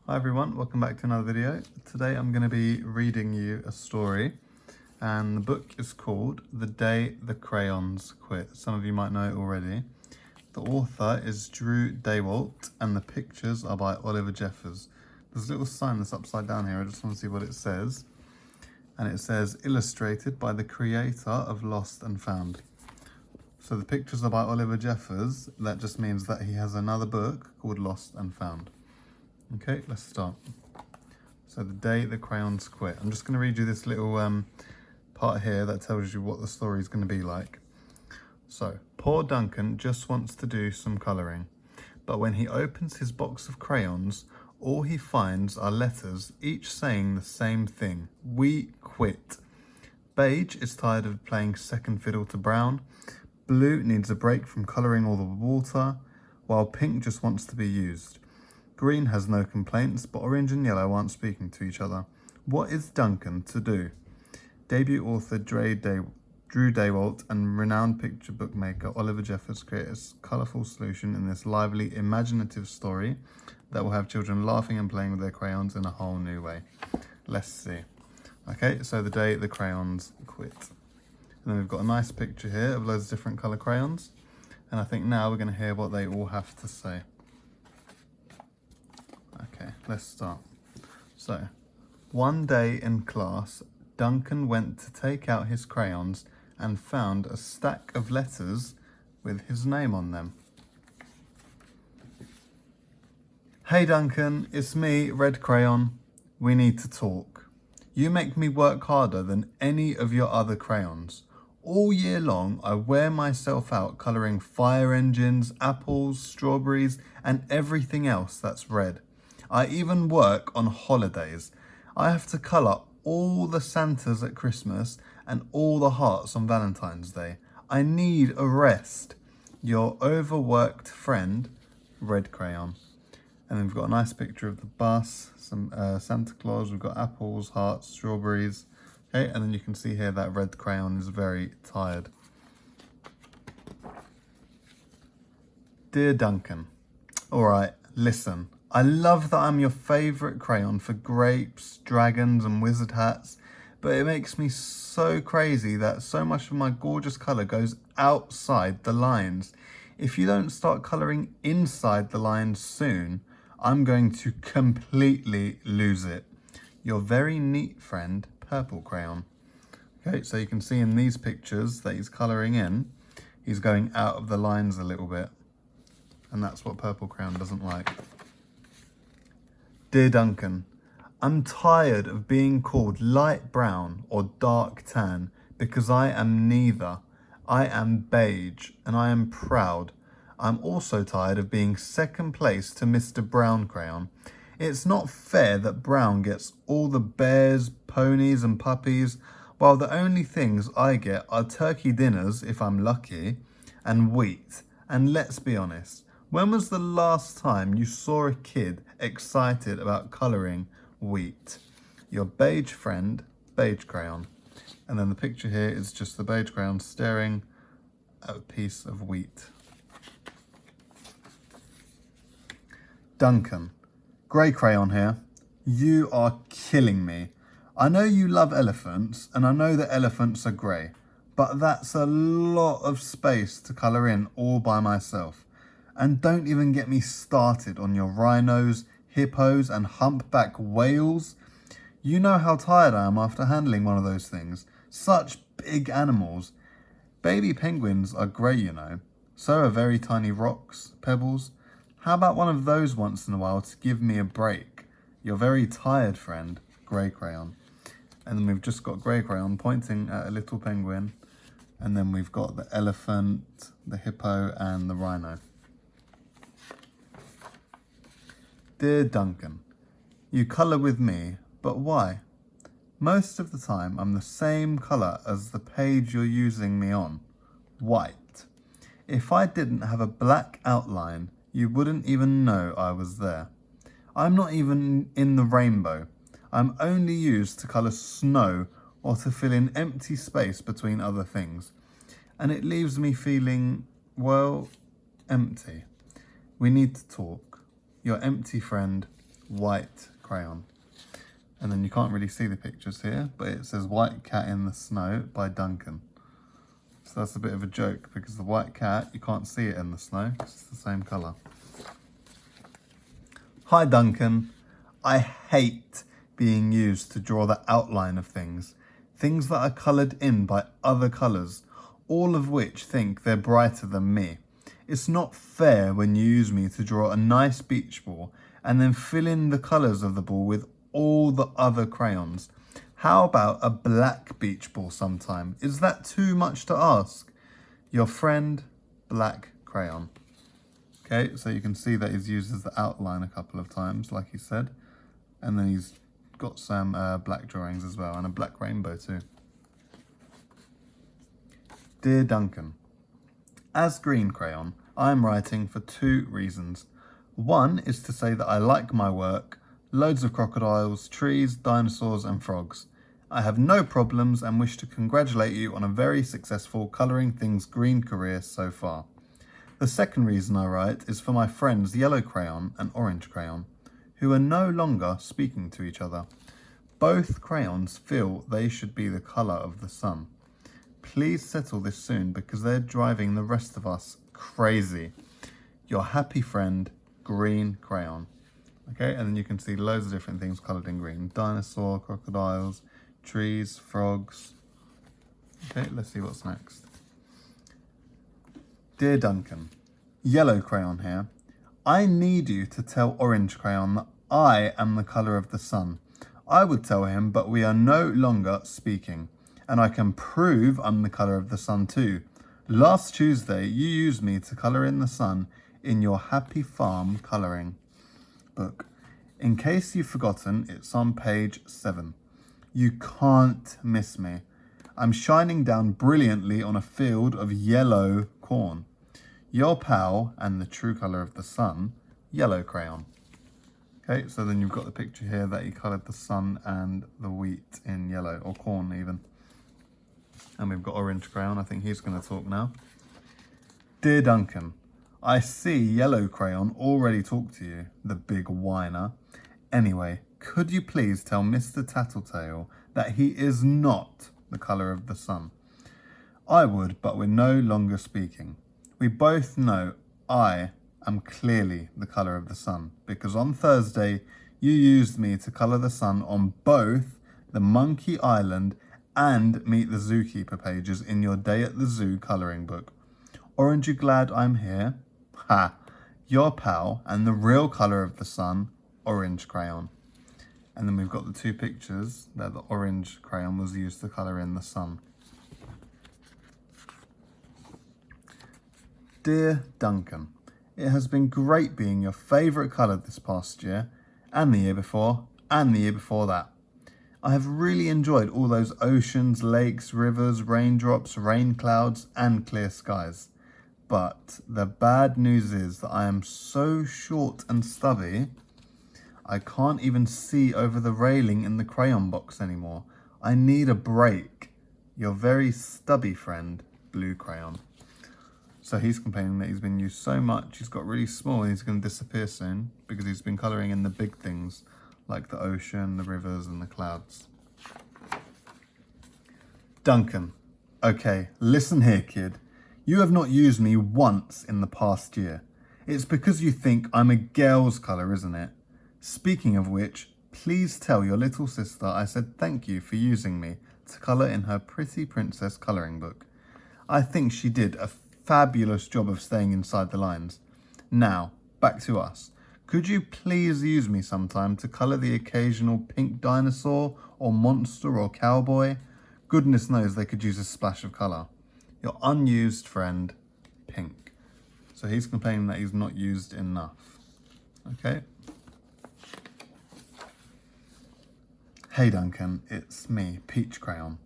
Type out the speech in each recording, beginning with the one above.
Hi everyone, welcome back to another video. Today I'm going to be reading you a story, and the book is called The Day the Crayons Quit. Some of you might know it already. The author is Drew Daywalt and the pictures are by Oliver Jeffers. There's a little sign that's upside down here, I just want to see what it says. And it says, illustrated by the creator of Lost and Found. So the pictures are by Oliver Jeffers. That just means that he has another book called Lost and Found. Okay, let's start. So The Day the Crayons Quit. I'm just going to read you this little part here that tells you what the story is going to be like. So, poor Duncan just wants to do some colouring, but when he opens his box of crayons, all he finds are letters, each saying the same thing: we quit. Beige is tired of playing second fiddle to brown. Blue needs a break from colouring all the water, while pink just wants to be used. Green has no complaints, but orange and yellow aren't speaking to each other. What is Duncan to do? Debut author Drew Daywalt and renowned picture bookmaker Oliver Jeffers create a colourful solution in this lively, imaginative story that will have children laughing and playing with their crayons in a whole new way. Let's see. Okay, so The Day the Crayons Quit. And then we've got a nice picture here of loads of different colour crayons. And I think now we're going to hear what they all have to say. Okay, let's start. So, one day in class, Duncan went to take out his crayons and found a stack of letters with his name on them. Hey Duncan, it's me, Red Crayon. We need to talk. You make me work harder than any of your other crayons. All year long, I wear myself out colouring fire engines, apples, strawberries, and everything else that's red. I even work on holidays. I have to colour all the Santas at Christmas and all the hearts on Valentine's Day. I need a rest. Your overworked friend, Red Crayon. And then we've got a nice picture of the bus, some Santa Claus, we've got apples, hearts, strawberries. Okay, and then you can see here that Red Crayon is very tired. Dear Duncan, alright, listen. I love that I'm your favourite crayon for grapes, dragons and wizard hats, but it makes me so crazy that so much of my gorgeous colour goes outside the lines. If you don't start colouring inside the lines soon, I'm going to completely lose it. Your very neat friend, Purple Crayon. Okay, so you can see in these pictures that he's colouring in, he's going out of the lines a little bit. And that's what Purple Crayon doesn't like. Dear Duncan, I'm tired of being called light brown or dark tan because I am neither. I am beige and I am proud. I'm also tired of being second place to Mr. Brown Crayon. It's not fair that Brown gets all the bears, ponies and puppies, while the only things I get are turkey dinners, if I'm lucky, and wheat. And let's be honest, when was the last time you saw a kid excited about colouring wheat? Your beige friend, Beige Crayon. And then the picture here is just the beige crayon staring at a piece of wheat. Duncan, Grey Crayon here. You are killing me. I know you love elephants, and I know that elephants are grey, but that's a lot of space to colour in all by myself. And don't even get me started on your rhinos, hippos and humpback whales. You know how tired I am after handling one of those things. Such big animals. Baby penguins are grey, you know. So are very tiny rocks, pebbles. How about one of those once in a while to give me a break? Your very tired friend, Grey Crayon. And then we've just got Grey Crayon pointing at a little penguin. And then we've got the elephant, the hippo and the rhino. Dear Duncan, you colour with me, but why? Most of the time I'm the same colour as the page you're using me on, white. If I didn't have a black outline, you wouldn't even know I was there. I'm not even in the rainbow. I'm only used to colour snow or to fill in empty space between other things. And it leaves me feeling, well, empty. We need to talk. Your empty friend, white crayon. And then you can't really see the pictures here, but it says White Cat in the Snow by Duncan. So that's a bit of a joke because the white cat, you can't see it in the snow because it's the same colour. Hi Duncan, I hate being used to draw the outline of things that are coloured in by other colours, all of which think they're brighter than me. It's not fair when you use me to draw a nice beach ball and then fill in the colours of the ball with all the other crayons. How about a black beach ball sometime? Is that too much to ask? Your friend, Black Crayon. Okay, so you can see that he's used as the outline a couple of times, like he said. And then he's got some black drawings as well, and a black rainbow too. Dear Duncan, as Green Crayon, I am writing for 2 reasons. One is to say that I like my work, loads of crocodiles, trees, dinosaurs and frogs. I have no problems and wish to congratulate you on a very successful colouring things green career so far. The second reason I write is for my friends Yellow Crayon and Orange Crayon, who are no longer speaking to each other. Both crayons feel they should be the colour of the sun. Please settle this soon because they're driving the rest of us crazy. Your happy friend, Green Crayon. Okay, and then you can see loads of different things coloured in green. Dinosaur, crocodiles, trees, frogs. Okay, let's see what's next. Dear Duncan, Yellow Crayon here. I need you to tell Orange Crayon that I am the colour of the sun. I would tell him, but we are no longer speaking. And I can prove I'm the colour of the sun too. Last Tuesday, you used me to colour in the sun in your Happy Farm colouring book. In case you've forgotten, it's on page 7. You can't miss me. I'm shining down brilliantly on a field of yellow corn. Your pal and the true colour of the sun, Yellow Crayon. Okay, so then you've got the picture here that he coloured the sun and the wheat in yellow, or corn even. And we've got Orange Crayon, I think he's going to talk now. Dear Duncan, I see Yellow Crayon already talked to you, the big whiner. Anyway, could you please tell Mr. Tattletale that he is not the colour of the sun? I would, but we're no longer speaking. We both know I am clearly the colour of the sun, because on Thursday you used me to colour the sun on both the Monkey Island and Meet the Zookeeper pages in your Day at the Zoo colouring book. Aren't you glad I'm here? Ha! Your pal and the real colour of the sun, Orange Crayon. And then we've got the 2 pictures that the orange crayon was used to colour in the sun. Dear Duncan, it has been great being your favourite colour this past year, and the year before, and the year before that. I have really enjoyed all those oceans, lakes, rivers, raindrops, rain clouds, and clear skies. But the bad news is that I am so short and stubby, I can't even see over the railing in the crayon box anymore. I need a break. Your very stubby friend, Blue Crayon. So he's complaining that he's been used so much, he's got really small and he's going to disappear soon because he's been colouring in the big things like the ocean, the rivers and the clouds. Duncan, okay, listen here kid. You have not used me once in the past year. It's because you think I'm a girl's colour, isn't it? Speaking of which, please tell your little sister I said thank you for using me to colour in her Pretty Princess colouring book. I think she did a fabulous job of staying inside the lines. Now, back to us. Could you please use me sometime to colour the occasional pink dinosaur or monster or cowboy? Goodness knows they could use a splash of colour. Your unused friend, Pink. So he's complaining that he's not used enough. Okay. Hey Duncan, it's me, Peach Crayon.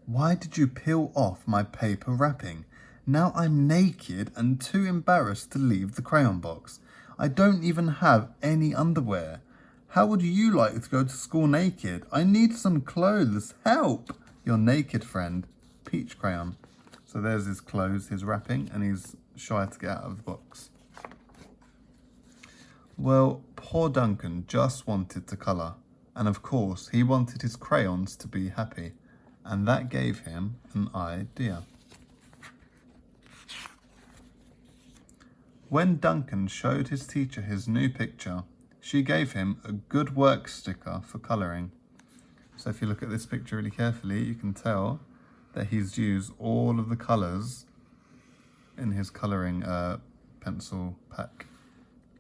Why did you peel off my paper wrapping? Now I'm naked and too embarrassed to leave the crayon box. I don't even have any underwear. How would you like to go to school naked? I need some clothes. Help! Your naked friend, Peach Crayon. So there's his clothes, his wrapping, and he's shy to get out of the box. Well, poor Duncan just wanted to colour, and of course he wanted his crayons to be happy, and that gave him an idea. When Duncan showed his teacher his new picture, she gave him a good work sticker for colouring. So if you look at this picture really carefully, you can tell that he's used all of the colours in his colouring pencil pack.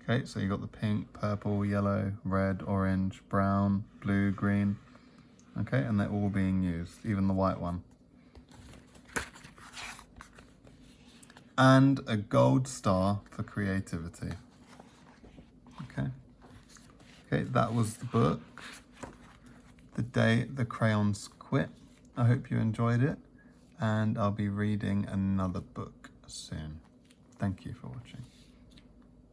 Okay, so you got the pink, purple, yellow, red, orange, brown, blue, green. Okay, and they're all being used, even the white one. And a gold star for creativity. Okay. Okay, that was the book, The Day the Crayons Quit. I hope you enjoyed it, and I'll be reading another book soon. Thank you for watching.